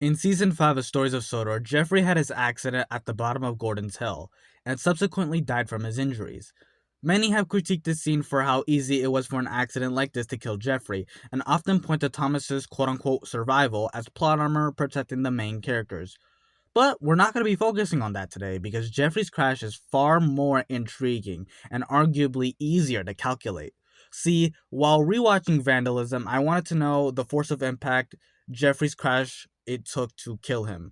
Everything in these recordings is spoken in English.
In Season 5 of Stories of Sodor, Geoffrey had his accident at the bottom of Gordon's Hill, and subsequently died from his injuries. Many have critiqued this scene for how easy it was for an accident like this to kill Geoffrey, and often point to Thomas's quote-unquote survival as plot armor protecting the main characters. But we're not going to be focusing on that today, because Geoffrey's crash is far more intriguing and arguably easier to calculate. See, while rewatching Vandalism, I wanted to know the force of impact Geoffrey's crash it took to kill him.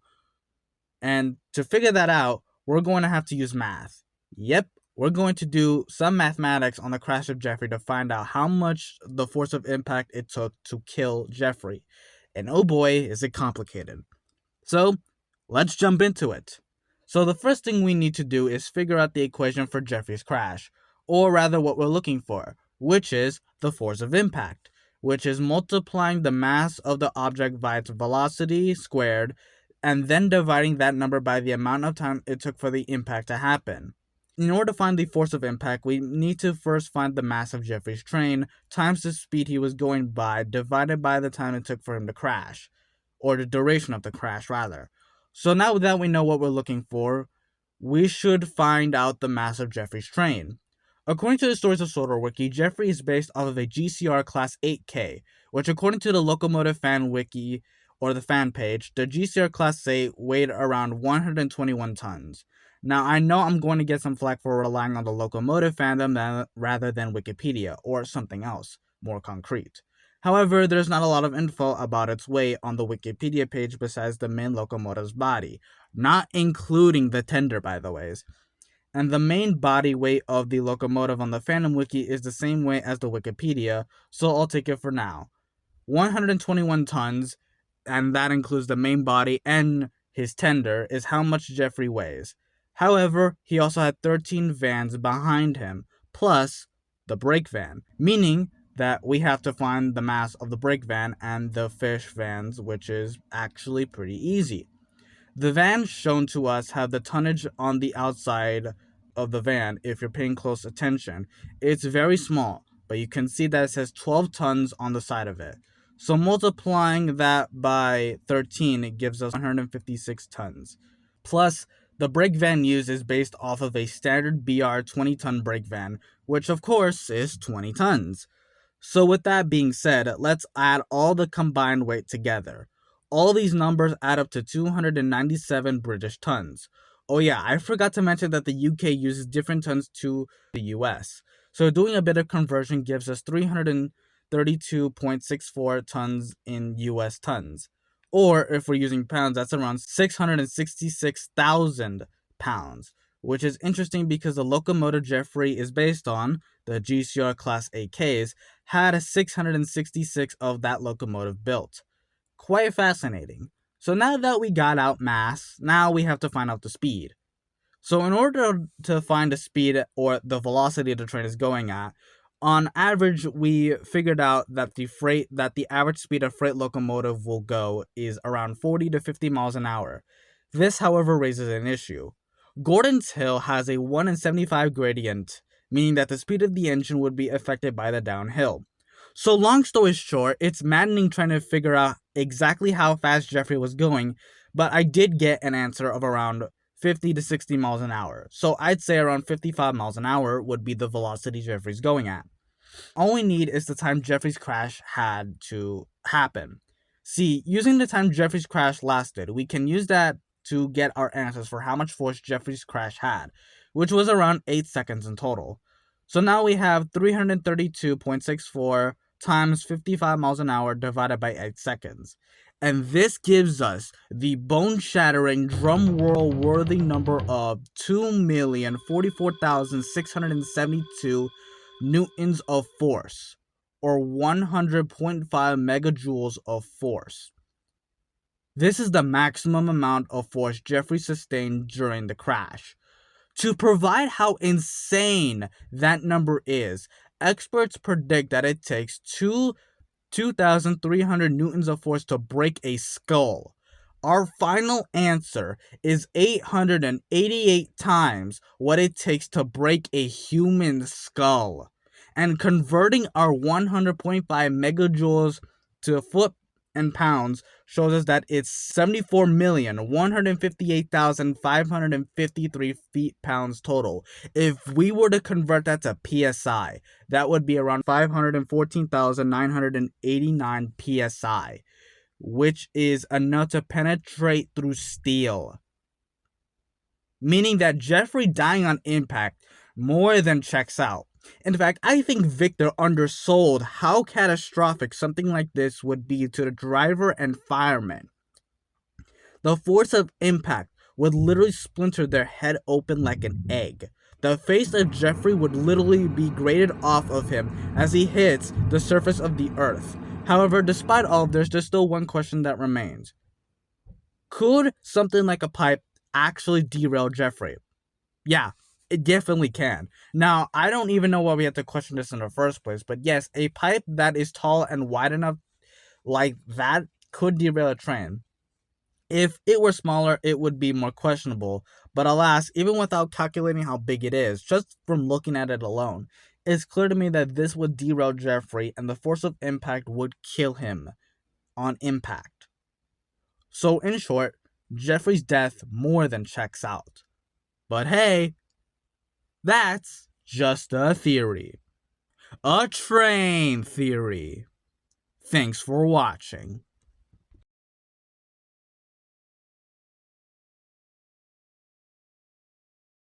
And to figure that out, we're going to have to use math. Yep, we're going to do some mathematics on the crash of Geoffrey to find out how much the force of impact it took to kill Geoffrey. And oh boy, is it complicated. So, let's jump into it. So the first thing we need to do is figure out the equation for Geoffrey's crash, or rather what we're looking for, which is the force of impact, which is multiplying the mass of the object by its velocity squared, and then dividing that number by the amount of time it took for the impact to happen. In order to find the force of impact, we need to first find the mass of Geoffrey's train times the speed he was going by divided by the time it took for him to crash, or the duration of the crash rather. So now that we know what we're looking for, we should find out the mass of Geoffrey's train. According to the Stories of Sodor Wiki, Geoffrey is based off of a GCR Class 8K, which according to the Locomotive fan wiki, or the fan page, the GCR Class 8 weighed around 121 tons. Now, I know I'm going to get some flack for relying on the Locomotive fandom rather than Wikipedia, or something else, more concrete. However, there's not a lot of info about its weight on the Wikipedia page besides the main locomotive's body, not including the tender, by the way. And the main body weight of the locomotive on the Fandom wiki is the same weight as the Wikipedia, so I'll take it for now. 121 tons, and that includes the main body and his tender, is how much Geoffrey weighs. However, he also had 13 vans behind him, plus the brake van, meaning that we have to find the mass of the brake van and the fish vans, which is actually pretty easy. The vans shown to us have the tonnage on the outside of the van if you're paying close attention. It's very small, but you can see that it says 12 tons on the side of it. So multiplying that by 13 gives us 156 tons. Plus, the brake van used is based off of a standard BR 20-ton brake van, which of course is 20 tons. So with that being said, let's add all the combined weight together. All these numbers add up to 297 British tons. Oh yeah, I forgot to mention that the UK uses different tons to the US. So doing a bit of conversion gives us 332.64 tons in US tons. Or if we're using pounds, that's around 666,000 pounds, which is interesting because the locomotive Geoffrey is based on, the GCR Class 8Ks, had 666 of that locomotive built. Quite fascinating. So now that we got out mass, now we have to find out the speed. So in order to find the speed or the velocity the train is going at, on average we figured out that the average speed a freight locomotive will go is around 40 to 50 miles an hour. This, however, raises an issue. Gordon's Hill has a 1 in 75 gradient, meaning that the speed of the engine would be affected by the downhill. So long story short, it's maddening trying to figure out exactly how fast Geoffrey was going, but I did get an answer of around 50 to 60 miles an hour. So I'd say around 55 miles an hour would be the velocity Geoffrey's going at. All we need is the time Geoffrey's crash had to happen. See, using the time Geoffrey's crash lasted, we can use that to get our answers for how much force Geoffrey's crash had, which was around 8 seconds in total. So now we have 332.64 times 55 miles an hour divided by 8 seconds. And this gives us the bone-shattering, drum-roll-worthy number of 2,044,672 newtons of force, or 100.5 megajoules of force. This is the maximum amount of force Geoffrey sustained during the crash. To provide how insane that number is, experts predict that it takes 2,300 newtons of force to break a skull. Our final answer is 888 times what it takes to break a human skull. And converting our 100.5 megajoules to foot and pounds shows us that it's 74,158,553 feet-pounds total. If we were to convert that to PSI, that would be around 514,989 PSI, which is enough to penetrate through steel. Meaning that Geoffrey dying on impact more than checks out. In fact, I think Victor undersold how catastrophic something like this would be to the driver and firemen. The force of impact would literally splinter their head open like an egg. The face of Geoffrey would literally be grated off of him as he hits the surface of the earth. However, despite all of this, there's still one question that remains. Could something like a pipe actually derail Geoffrey? Yeah, it definitely can. Now, I don't even know why we had to question this in the first place, but yes, a pipe that is tall and wide enough like that could derail a train. If it were smaller, it would be more questionable, but alas, even without calculating how big it is, just from looking at it alone, it's clear to me that this would derail Geoffrey and the force of impact would kill him on impact. So in short, Geoffrey's death more than checks out. But hey, that's just a theory. A train theory. Thanks for watching.